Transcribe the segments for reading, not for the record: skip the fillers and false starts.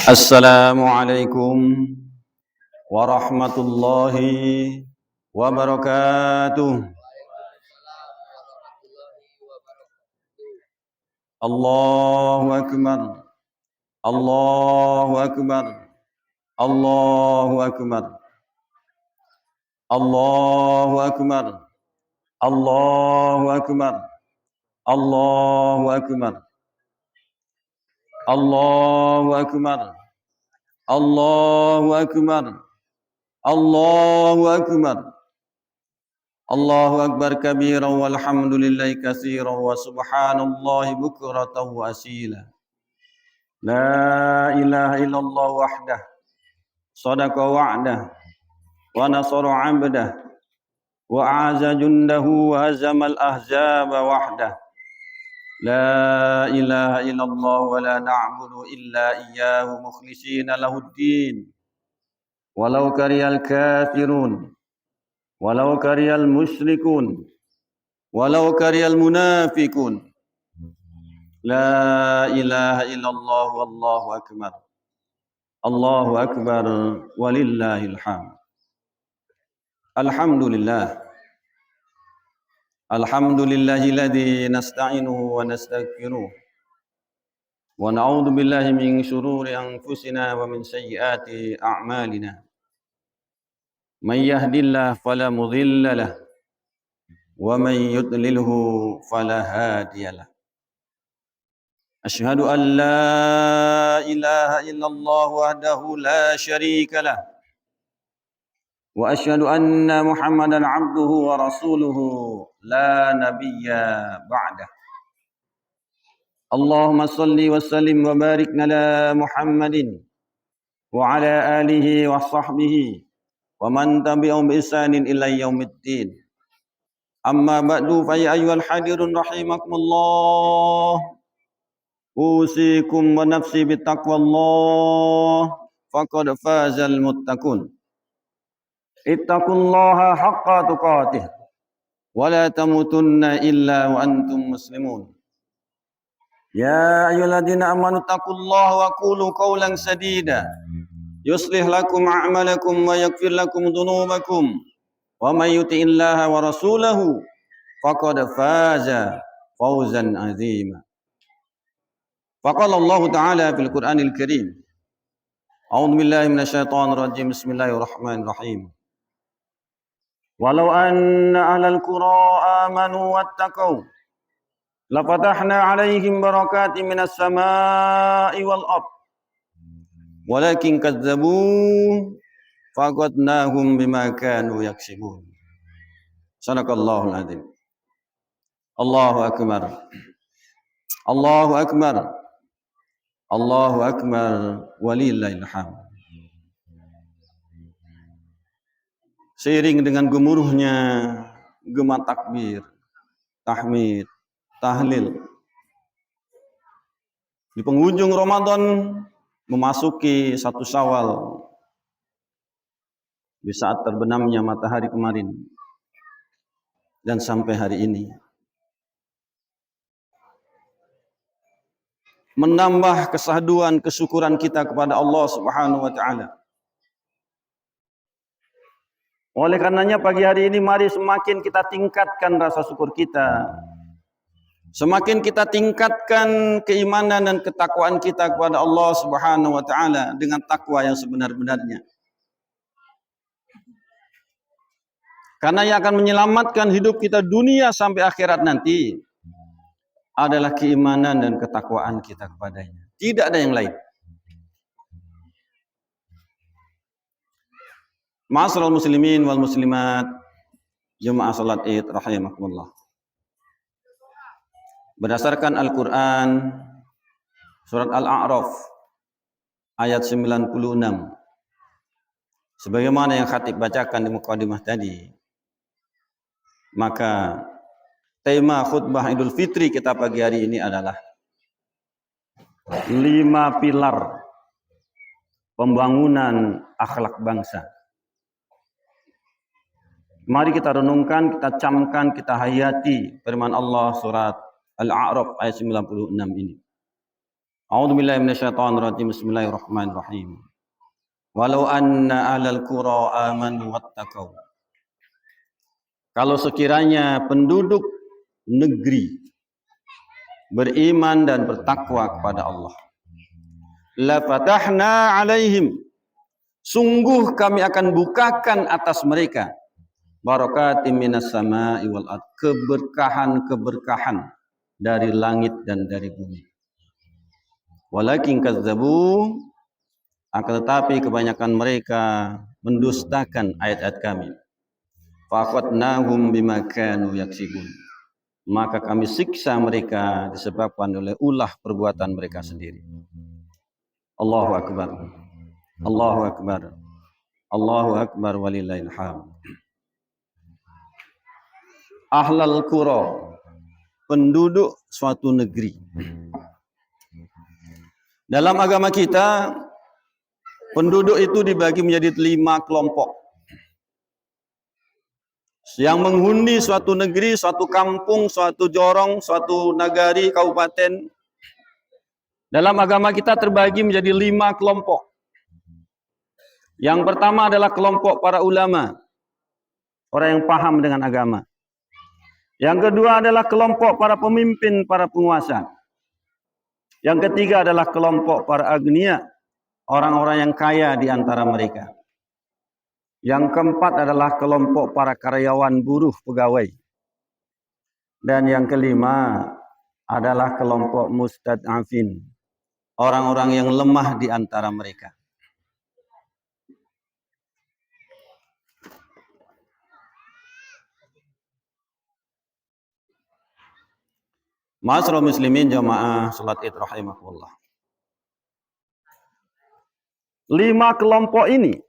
Assalamualaikum warahmatullahi wabarakatuh. Allahu akbar. Allahu akbar. Allahu akbar. Allahu akbar. Allahu akbar. Allahu akbar. Allahu akbar. Allahu akbar. Allahu akbar. Allahu akbar kabiran walhamdulillahi katsiran wa subhanallahi bukratan wa asila. La ilaha illallah wahdah sadaqa wa'dah wa nasara 'abdah wa a'aza jundahu wa hazamal ahzaba wahdah. La ilaha illallah wa la na'budu illa iyyahu mukhlishina lahuddin walau karihal kafirun walau karihal musyrikun walau karihal munafiqun. La ilaha illallah wallahu akbar. Allahu akbar walillahil hamd. Alhamdulillah. Alhamdulillahilladzi nasta'inuhu wa nastaghfiruh. Wa na'udzu billahi min shururi anfusina wa min sayyiati a'malina. Man yahdihillahu fala mudilla lahu wa man yudlilhu fala hadiya lahu. Asyhadu an la ilaha illallah wahdahu la syarika lah. Wa asyhadu anna Muhammadan abduhu wa rasuluhu la nabiyya ba'dah. Allahumma salli wa sallim wa barik ala Muhammadin wa ala alihi wa sahbihi wa man tabi'ahum bi ihsanin ila yaumiddin. Amma ba'du fa ya ayyuhal hadirun rahimakumullah. Usikum wa nafsi bittaqwallah faqad fazal muttaqun. Ittaqullaha haqqa tuqatih wa la tamutunna illa wa antum muslimun. Ya ayyuhalladzina amanu taqullaha wa qulu qawlan sadida yuslih lakum a'malakum wa yaghfir lakum dhunubakum wa may yuti'illaha wa rasulahu faqad faza fawzan 'azima. Faqala Allah Ta'ala fil Qur'anil Karim. A'udzu billahi minasyaitonir rajim. Bismillahirrahmanirrahim. Walau anna ahlal qura amanu wattaqau lafatahna 'alaihim barakatin minas samaa'i wal ardh. Walakin kadzdzabu faqadnahum bima kanu yaksibun. Shadaqallahul adzim. Allahu akbar. Allahu akbar. Allahu akbar walillahil hamd. Seiring dengan gemuruhnya gema takbir, tahmid, tahlil di penghujung Ramadan memasuki 1 Syawal di saat terbenamnya matahari kemarin dan sampai hari ini menambah kesahduan kesyukuran kita kepada Allah Subhanahu wa taala. Oleh karenanya pagi hari ini mari semakin kita tingkatkan rasa syukur kita. Semakin kita tingkatkan keimanan dan ketakwaan kita kepada Allah Subhanahu wa taala dengan takwa yang sebenar-benarnya. Karena yang akan menyelamatkan hidup kita dunia sampai akhirat nanti adalah keimanan dan ketakwaan kita kepadanya. Tidak ada yang lain. Ma'asyiral muslimin wal muslimat, jemaah salat Id rahimakumullah. Berdasarkan Al-Qur'an surat Al-A'raf ayat 96. Sebagaimana yang khatib bacakan di mukadimah tadi, maka tema khutbah Idul Fitri kita pagi hari ini adalah 5 pilar pembangunan akhlak bangsa. Mari kita renungkan, kita camkan, kita hayati firman Allah surat Al-A'raf ayat 96 ini. A'udzubillahi minasyaitonirrajim. Bismillahirrahmanirrahim. Walau anna ahlal qura amanu wattaqau. Kalau sekiranya penduduk negeri beriman dan bertakwa kepada Allah, la fatahna alaihim, sungguh kami akan bukakan atas mereka barakatim minas sama'i wal ard, keberkahan-keberkahan dari langit dan dari bumi. Walakin kazzabu, akan tetapi kebanyakan mereka mendustakan ayat-ayat kami. Faqatnahum bima kanu yaksibun, maka kami siksa mereka disebabkan oleh ulah perbuatan mereka sendiri. Allahu akbar. Allahu akbar. Allahu akbar walillahil hamd. Ahlal qura, penduduk suatu negeri. Dalam agama kita, penduduk itu dibagi menjadi 5 kelompok. Yang menghuni suatu negeri, suatu kampung, suatu jorong, suatu nagari, kabupaten. Dalam agama kita terbagi menjadi 5 kelompok. Yang pertama adalah kelompok para ulama, orang yang paham dengan agama. Yang kedua adalah kelompok para pemimpin, para penguasa. Yang ketiga adalah kelompok para agniya, orang-orang yang kaya di antara mereka. Yang keempat adalah kelompok para karyawan, buruh, pegawai. Dan yang kelima adalah kelompok mustad'afin, orang-orang yang lemah di antara mereka. Ma'asyiral muslimin jamaah salat Id rahimakumullah. 5 kelompok ini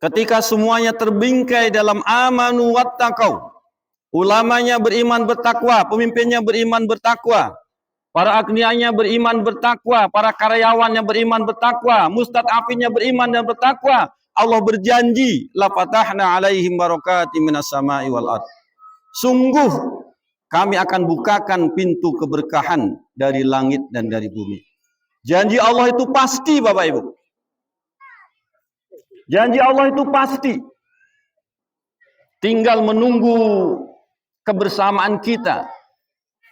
ketika semuanya terbingkai dalam amanu wattaqau, ulamanya beriman bertakwa, pemimpinnya beriman bertakwa, para agnianya beriman bertakwa, para karyawannya beriman bertakwa, mustad'afinnya beriman dan bertakwa, Allah berjanji la fatahna alaihim barakatim minas sama'i wal ard. Sungguh kami akan bukakan pintu keberkahan dari langit dan dari bumi. Janji Allah itu pasti, Bapak Ibu. Janji Allah itu pasti. Tinggal menunggu kebersamaan kita,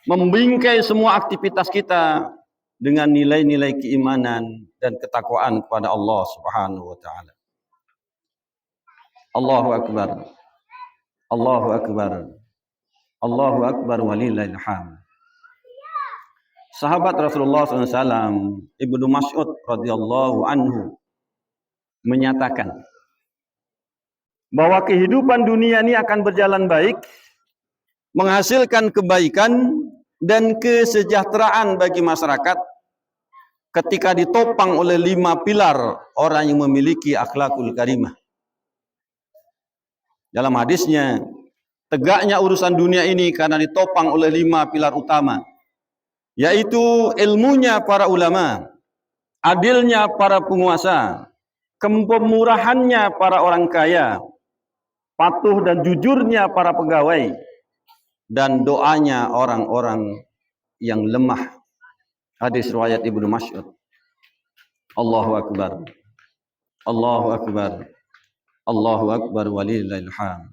membingkai semua aktivitas kita dengan nilai-nilai keimanan dan ketakwaan kepada Allah Subhanahu wa taala. Allahu akbar. Allahu akbar. Allahu akbar walillahil hamd. Sahabat Rasulullah SAW, Ibnu Mas'ud radhiyallahu anhu menyatakan bahwa kehidupan dunia ini akan berjalan baik, menghasilkan kebaikan dan kesejahteraan bagi masyarakat ketika ditopang oleh 5 pilar orang yang memiliki akhlakul karimah. Dalam hadisnya, tegaknya urusan dunia ini karena ditopang oleh 5 pilar utama, yaitu ilmunya para ulama, adilnya para penguasa, kepemurahannya para orang kaya, patuh dan jujurnya para pegawai, dan doanya orang-orang yang lemah. Hadis riwayat Ibnu Mas'ud. Allahu akbar. Allahu akbar. Allahu akbar walillahil hamd.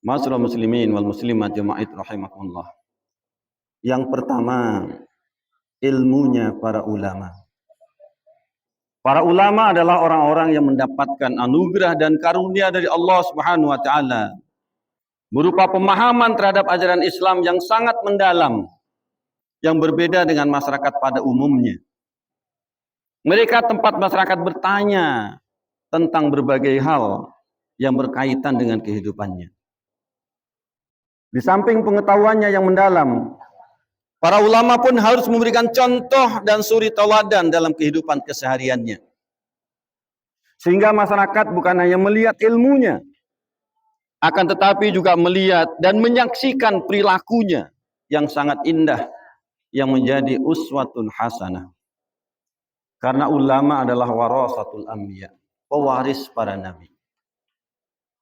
Ma'asyiral muslimin wal muslimat jamaah rahimakumullah. Yang pertama, ilmunya para ulama. Para ulama adalah orang-orang yang mendapatkan anugerah dan karunia dari Allah Subhanahu wa taala berupa pemahaman terhadap ajaran Islam yang sangat mendalam, yang berbeda dengan masyarakat pada umumnya. Mereka tempat masyarakat bertanya tentang berbagai hal yang berkaitan dengan kehidupannya. Di samping pengetahuannya yang mendalam, para ulama pun harus memberikan contoh dan suri tauladan dalam kehidupan kesehariannya. Sehingga masyarakat bukan hanya melihat ilmunya, akan tetapi juga melihat dan menyaksikan perilakunya yang sangat indah, yang menjadi uswatun hasanah. Karena ulama adalah warasatul anbiya, pewaris para nabi.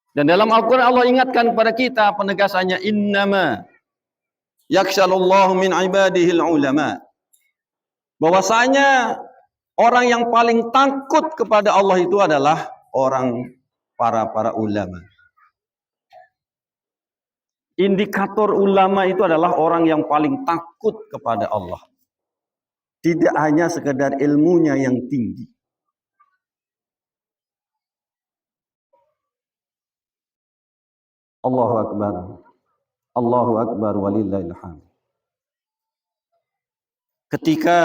Dan dalam Al-Quran Allah ingatkan kepada kita penegasannya, innama yakhshallahu min ibadihil ulama. Bahwasanya orang yang paling takut kepada Allah itu adalah orang para ulama. Indikator ulama itu adalah orang yang paling takut kepada Allah. Tidak hanya sekedar ilmunya yang tinggi. Allahu Akbar. Allahu Akbar walillahil hamd. Ketika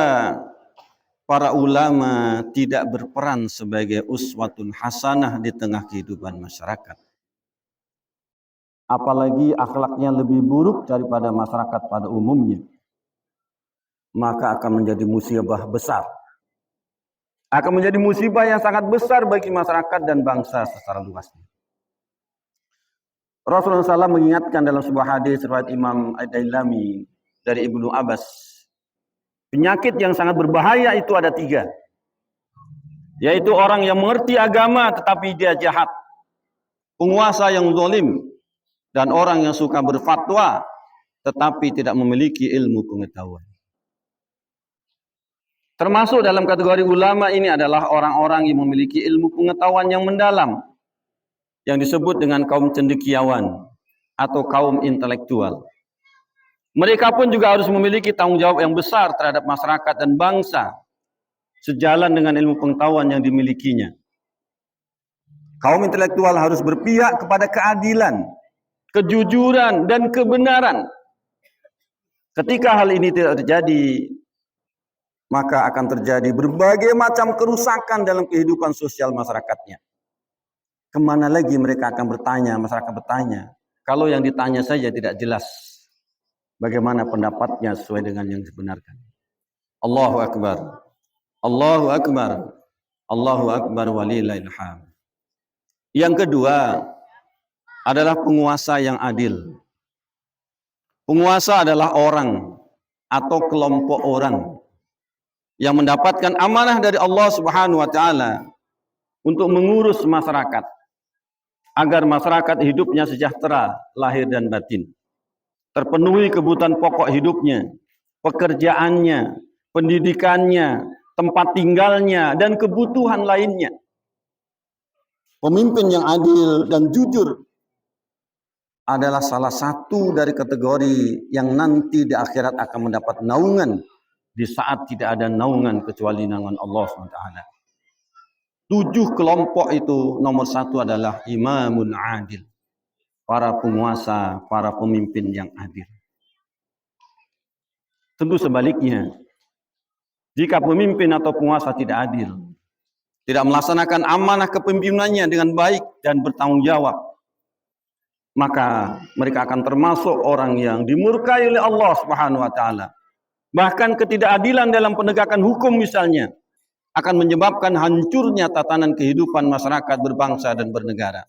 para ulama tidak berperan sebagai uswatun hasanah di tengah kehidupan masyarakat, apalagi akhlaknya lebih buruk daripada masyarakat pada umumnya, maka akan menjadi musibah besar. Akan menjadi musibah yang sangat besar bagi masyarakat dan bangsa secara luasnya. Rasulullah SAW mengingatkan dalam sebuah hadis riwayat Imam Ad-Dailami dari Ibnu Abbas, penyakit yang sangat berbahaya itu ada 3. Yaitu orang yang mengerti agama tetapi dia jahat, penguasa yang zalim, dan orang yang suka berfatwa tetapi tidak memiliki ilmu pengetahuan. Termasuk dalam kategori ulama ini adalah orang-orang yang memiliki ilmu pengetahuan yang mendalam, yang disebut dengan kaum cendekiawan atau kaum intelektual. Mereka pun juga harus memiliki tanggung jawab yang besar terhadap masyarakat dan bangsa, sejalan dengan ilmu pengetahuan yang dimilikinya. Kaum intelektual harus berpihak kepada keadilan, kejujuran, dan kebenaran. Ketika hal ini tidak terjadi, maka akan terjadi berbagai macam kerusakan dalam kehidupan sosial masyarakatnya. Kemana lagi mereka akan bertanya, masyarakat bertanya, kalau yang ditanya saja tidak jelas bagaimana pendapatnya sesuai dengan yang dibenarkan. Allahu Akbar. Allahu Akbar. Allahu Akbar walillahil hamd. Yang kedua adalah penguasa yang adil. Penguasa adalah orang atau kelompok orang yang mendapatkan amanah dari Allah Subhanahu wa taala untuk mengurus masyarakat agar masyarakat hidupnya sejahtera lahir dan batin. Terpenuhi kebutuhan pokok hidupnya, pekerjaannya, pendidikannya, tempat tinggalnya, dan kebutuhan lainnya. Pemimpin yang adil dan jujur adalah salah satu dari kategori yang nanti di akhirat akan mendapat naungan di saat tidak ada naungan kecuali naungan Allah SWT. 7 kelompok itu nomor 1 adalah imamun adil. Para penguasa, para pemimpin yang adil. Tentu sebaliknya, jika pemimpin atau penguasa tidak adil, tidak melaksanakan amanah kepemimpinannya dengan baik dan bertanggung jawab, maka mereka akan termasuk orang yang dimurkai oleh Allah Subhanahu wa taala. Bahkan ketidakadilan dalam penegakan hukum misalnya akan menyebabkan hancurnya tatanan kehidupan masyarakat berbangsa dan bernegara.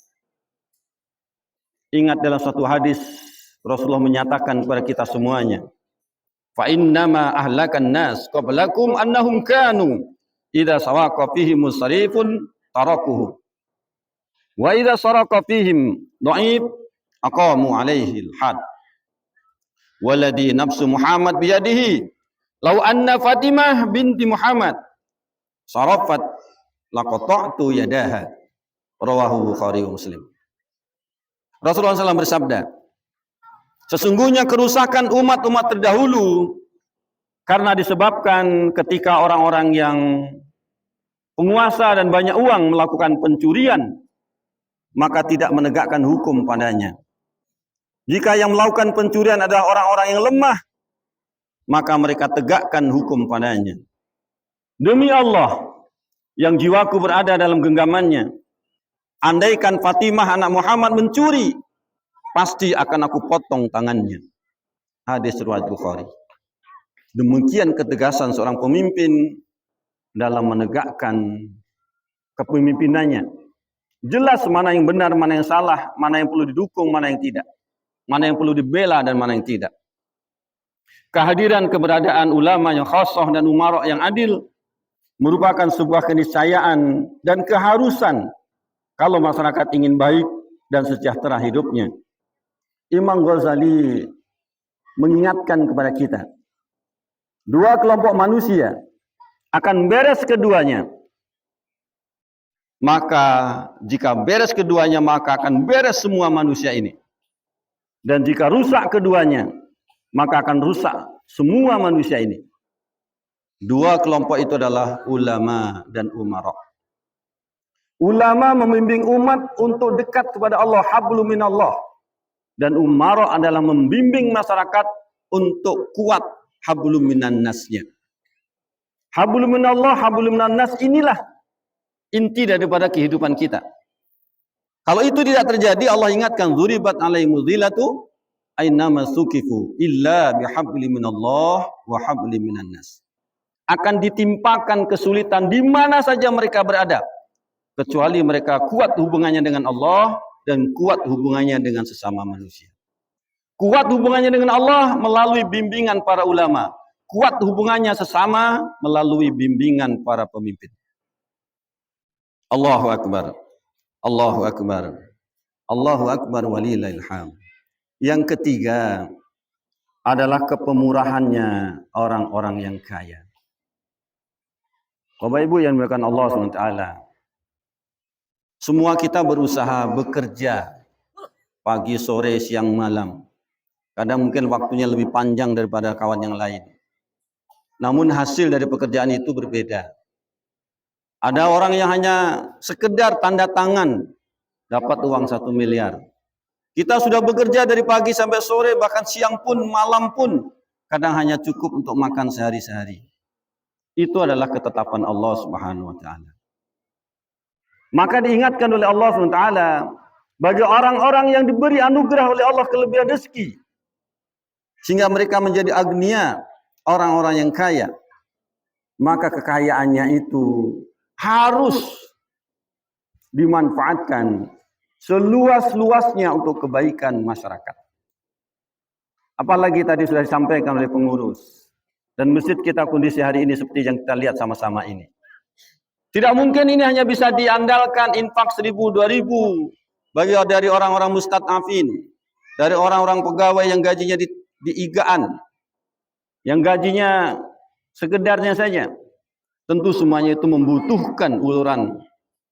Ingat dalam satu hadis Rasulullah menyatakan kepada kita semuanya, fa innama ahlakan nas qablakum annahum kanu idza sawaqa fihim musarifun tarakuhu wa idza saraqa fihim dhaif aqamu alaihi al-had walladhi nafsu Muhammad biyadihi law anna Fatimah binti Muhammad sarafat laqata'tu yadaha. Rawahu Bukhari wa Muslim. Rasulullah SAW bersabda, sesungguhnya kerusakan umat-umat terdahulu karena disebabkan ketika orang-orang yang penguasa dan banyak uang melakukan pencurian, maka tidak menegakkan hukum padanya. Jika yang melakukan pencurian adalah orang-orang yang lemah, maka mereka tegakkan hukum padanya. Demi Allah yang jiwaku berada dalam genggamannya, andaikan Fatimah anak Muhammad mencuri, pasti akan aku potong tangannya. Hadis riwayat Bukhari. Demikian ketegasan seorang pemimpin dalam menegakkan kepemimpinannya. Jelas mana yang benar, mana yang salah, mana yang perlu didukung, mana yang tidak. Mana yang perlu dibela dan mana yang tidak. Kehadiran keberadaan ulama yang khassah dan umara yang adil merupakan sebuah keniscayaan dan keharusan kalau masyarakat ingin baik dan sejahtera hidupnya. Imam Ghazali mengingatkan kepada kita. Dua kelompok manusia akan beres keduanya. Maka jika beres keduanya, maka akan beres semua manusia ini. Dan jika rusak keduanya, maka akan rusak semua manusia ini. Dua kelompok itu adalah ulama dan umara. Ulama membimbing umat untuk dekat kepada Allah, hablum minallah. Dan umara adalah membimbing masyarakat untuk kuat hablum minan nasnya. Hablum minallah, hablum minan nas, inilah inti daripada kehidupan kita. Kalau itu tidak terjadi, Allah ingatkan dzuribat alaihimuz zillatu ainama sukifu illa bihablim minallah wa hablim minan nas. Akan ditimpakan kesulitan di mana saja mereka berada, kecuali mereka kuat hubungannya dengan Allah dan kuat hubungannya dengan sesama manusia. Kuat hubungannya dengan Allah melalui bimbingan para ulama. Kuat hubungannya sesama melalui bimbingan para pemimpin. Allahu Akbar. Allahu Akbar. Allahu Akbar walillahil hamd. Yang ketiga adalah kepemurahannya orang-orang yang kaya. Bapak Ibu yang dimuliakan Allah SWT. Semua kita berusaha bekerja pagi, sore, siang, malam. Kadang mungkin waktunya lebih panjang daripada kawan yang lain. Namun hasil dari pekerjaan itu berbeda. Ada orang yang hanya sekedar tanda tangan dapat uang 1 miliar. Kita sudah bekerja dari pagi sampai sore, bahkan siang pun, malam pun, kadang hanya cukup untuk makan sehari-sehari. Itu adalah ketetapan Allah Subhanahu wa taala. Maka diingatkan oleh Allah SWT bagi orang-orang yang diberi anugerah oleh Allah kelebihan rezeki, sehingga mereka menjadi agnia, orang-orang yang kaya. Maka kekayaannya itu harus dimanfaatkan seluas-luasnya untuk kebaikan masyarakat. Apalagi tadi sudah disampaikan oleh pengurus. Dan masjid kita kondisi hari ini seperti yang kita lihat sama-sama ini. Tidak mungkin ini hanya bisa diandalkan infak 1.000, 2.000 bagi dari orang-orang mustad'afin, dari orang-orang pegawai yang gajinya di igaan, yang gajinya sekedarnya saja. Tentu semuanya itu membutuhkan uluran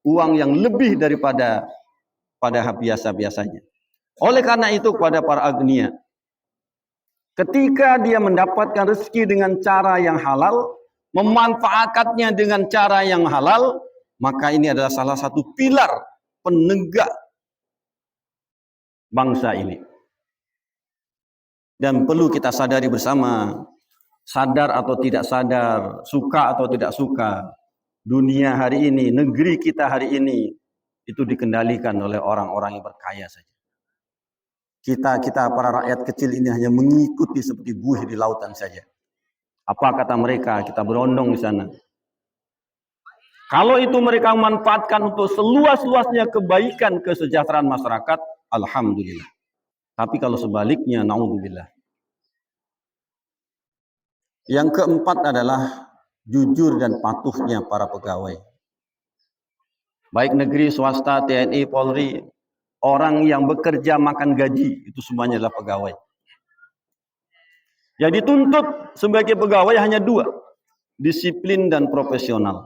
uang yang lebih daripada pada biasa-biasanya. Oleh karena itu kepada para agnia, ketika dia mendapatkan rezeki dengan cara yang halal, memanfaatkannya dengan cara yang halal, maka ini adalah salah satu pilar penegak bangsa ini. Dan perlu kita sadari bersama, sadar atau tidak sadar, suka atau tidak suka, dunia hari ini, negeri kita hari ini, itu dikendalikan oleh orang-orang yang berkaya saja. Kita para rakyat kecil ini hanya mengikuti seperti buih di lautan saja. Apa kata mereka? Kita berondong di sana. Kalau itu mereka memanfaatkan untuk seluas-luasnya kebaikan kesejahteraan masyarakat, alhamdulillah. Tapi kalau sebaliknya, naudzubillah. Yang keempat adalah jujur dan patuhnya para pegawai. Baik negeri, swasta, TNI, Polri, orang yang bekerja makan gaji, itu semuanya adalah pegawai. Yang dituntut sebagai pegawai hanya dua, disiplin dan profesional.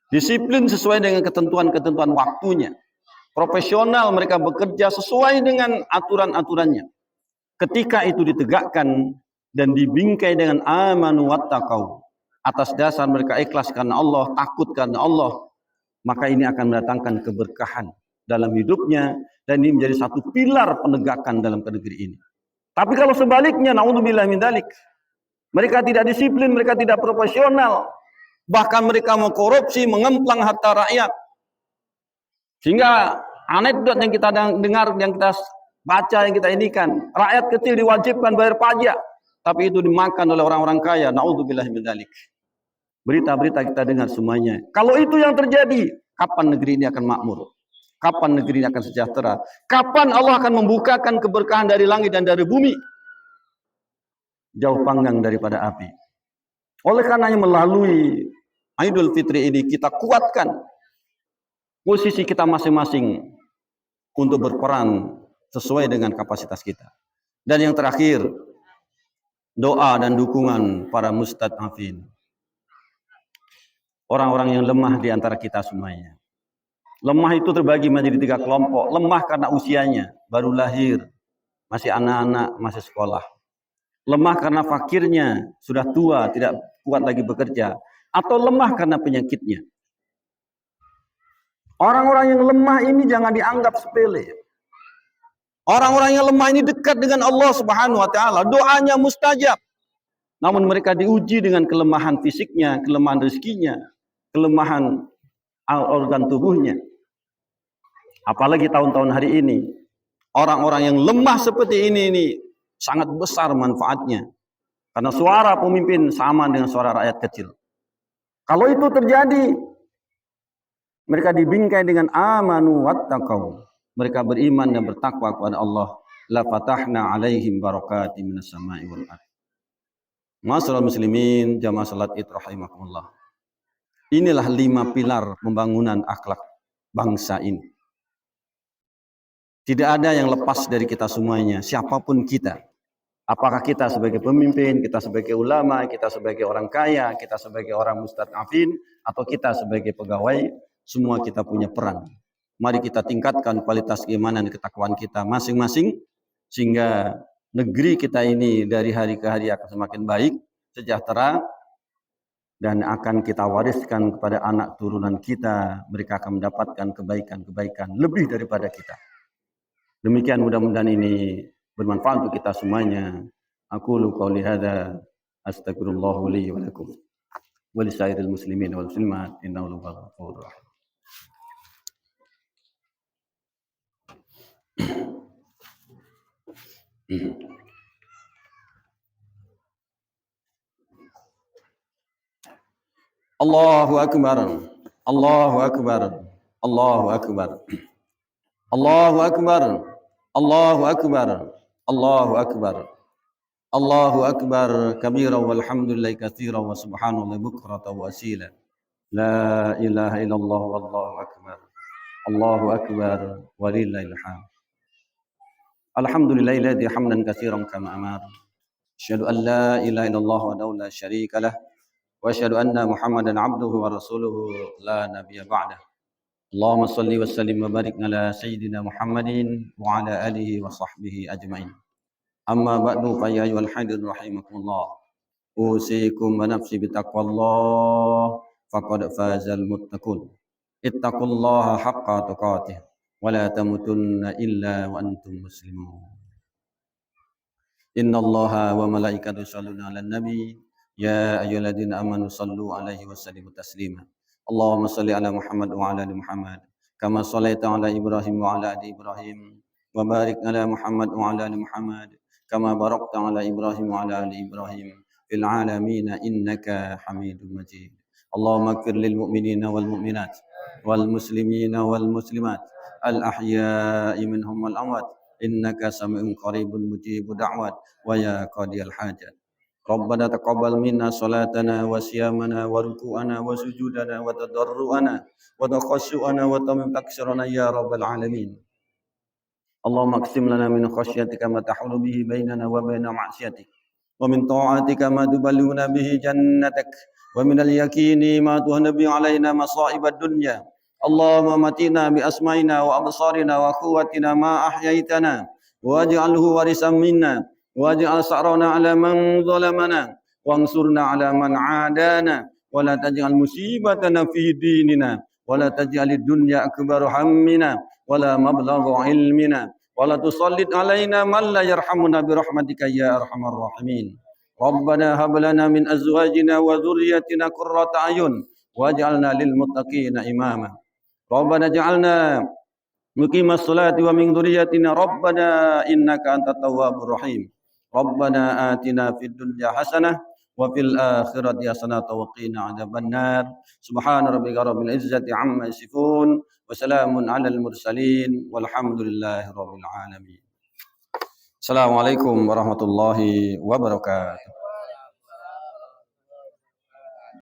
Disiplin sesuai dengan ketentuan-ketentuan waktunya. Profesional, mereka bekerja sesuai dengan aturan-aturannya. Ketika itu ditegakkan dan dibingkai dengan amanu wattaqau, atas dasar mereka ikhlas karena Allah, takut karena Allah, maka ini akan mendatangkan keberkahan dalam hidupnya, dan ini menjadi satu pilar penegakan dalam negeri ini. Tapi kalau sebaliknya, naudzubillah min dzalik, mereka tidak disiplin, mereka tidak profesional, bahkan mereka mengkorupsi, mengemplang harta rakyat, sehingga anekdot yang kita dengar, yang kita baca, yang kita inikan, rakyat kecil diwajibkan bayar pajak, tapi itu dimakan oleh orang-orang kaya. Naudzubillah min dzalik. Berita-berita kita dengar semuanya. Kalau itu yang terjadi, kapan negeri ini akan makmur? Kapan negeri ini akan sejahtera? Kapan Allah akan membukakan keberkahan dari langit dan dari bumi? Jauh panggang daripada api. Oleh karenanya melalui Idul Fitri ini kita kuatkan posisi kita masing-masing untuk berperan sesuai dengan kapasitas kita. Dan yang terakhir, doa dan dukungan para mustad'afin. Orang-orang yang lemah di antara kita semuanya. Lemah itu terbagi menjadi 3 kelompok. Lemah karena usianya, baru lahir, masih anak-anak, masih sekolah. Lemah karena fakirnya, sudah tua, tidak kuat lagi bekerja. Atau lemah karena penyakitnya. Orang-orang yang lemah ini jangan dianggap sepele. Orang-orang yang lemah ini dekat dengan Allah Subhanahu wa taala, doanya mustajab. Namun mereka diuji dengan kelemahan fisiknya, kelemahan rezekinya, kelemahan organ tubuhnya. Apalagi tahun-tahun hari ini, orang-orang yang lemah seperti ini sangat besar manfaatnya. Karena suara pemimpin sama dengan suara rakyat kecil. Kalau itu terjadi, mereka dibingkai dengan amanu wattaqau. Mereka beriman dan bertakwa kepada Allah. La fatahna alaihim barakatim minas sama'i wal ardh. Ma'asyiral muslimin, jamaah salat Id rahimakumullah. Inilah 5 pilar pembangunan akhlak bangsa ini. Tidak ada yang lepas dari kita semuanya, siapapun kita. Apakah kita sebagai pemimpin, kita sebagai ulama, kita sebagai orang kaya, kita sebagai orang mustad'afin, atau kita sebagai pegawai, semua kita punya peran. Mari kita tingkatkan kualitas keimanan dan ketakwaan kita masing-masing, sehingga negeri kita ini dari hari ke hari akan semakin baik, sejahtera, dan akan kita wariskan kepada anak turunan kita. Mereka akan mendapatkan kebaikan-kebaikan lebih daripada kita. Demikian mudah-mudahan ini bermanfaat untuk kita semuanya. Aqulu qouli hadza astaghfirullah li wa lakum wa lisairil muslimin wal muslimat innahu ghafurur rahim. Allahu akbar. Allahu akbar. Allahu akbar. Allahu akbar. Allahu akbar. Allahu akbar. Allahu akbar kabira walhamdulillahi katsira wa subhanallahi bukratan wa asila. La ilaha illallah wallahu akbar. Allahu akbar walillahil hamd. Alhamdulillahilladzi hamdan katsiran kama amara. Asyhadu an la ilaha illallah wahdahu la syarika lah wa asyhadu anna Muhammadan abduhu wa rasuluhu la nabiyya ba'dah. Allahumma salli wa sallim wa barik ala sayyidina Muhammadin wa ala alihi wa sahbihi ajma'in. Amma ba'du fa ya ayyuhal hadirun rahimakumullah. Usikum wa nafsi bitaqwallah faqad fazal muttaqun. Ittaqullaha haqqa tuqatih wa la tamutunna illa wa antum muslimun. Innallaha wa malaikatahu yusholluna 'alan nabi ya ayyuhalladzina amanu shallu 'alaihi wa sallimu taslima. Allahumma shalli ala Muhammad wa ala ali Muhammad kama shallaita ala Ibrahim wa ala ali Ibrahim wa barik ala Muhammad wa ala ali Muhammad kama barakta ala Ibrahim wa ala ali Ibrahim fil alamin innaka Hamidum Majid. Allahumma ighfir lil mu'minina wal mu'minat wal muslimina wal muslimat al ahya'i minhum wal amwat innaka sami'un qaribun mujibud da'wat wa ya qadiyal hajat. Rabbana taqabbal minna salatana wa siyamana wa ruku'ana wa sujudana wa tadarru'ana wa takhashu'ana wa tamim taksirana ya rabbal alamin. Allahumma aqsim lana min khasyatika ma tahulu bihi bainana wa baina ma'siyatik wa min ta'atika ma tuballighuna bihi jannatak wa min al-yaqini ma tuhna bi alaina masa'ibad dunya. Allahumma matina bi asma'ina wa absarina wa quwwatina ma ahyaitana waj'alhu warisan minna waj'al sa'rana 'ala man zalamana wansurna 'ala man 'adana wa la taj'al musibatana fi dinina wa la taj'alid dunya akbar hammina wa la mablagha ilmina wa la tusallit 'alaina man la yarhamuna bi rahmatika ya arhamar rahimin. Rabbana hab lana min azwajina wa dhurriyyatina qurrata a'yun waj'alna lil muttaqina imama. Rabbana ja'alna muqimas salati wa min dhurriyyatina rabbana innaka antat tawwabur rahim. Rabbana atina fid dunya hasanah wa fil akhirati hasanah wa qina adzabannar. Subhana rabbika rabbil izzati amma yasifun wa salamun alal mursalin walhamdulillahi rabbil alamin. Assalamualaikum warahmatullahi wabarakatuh.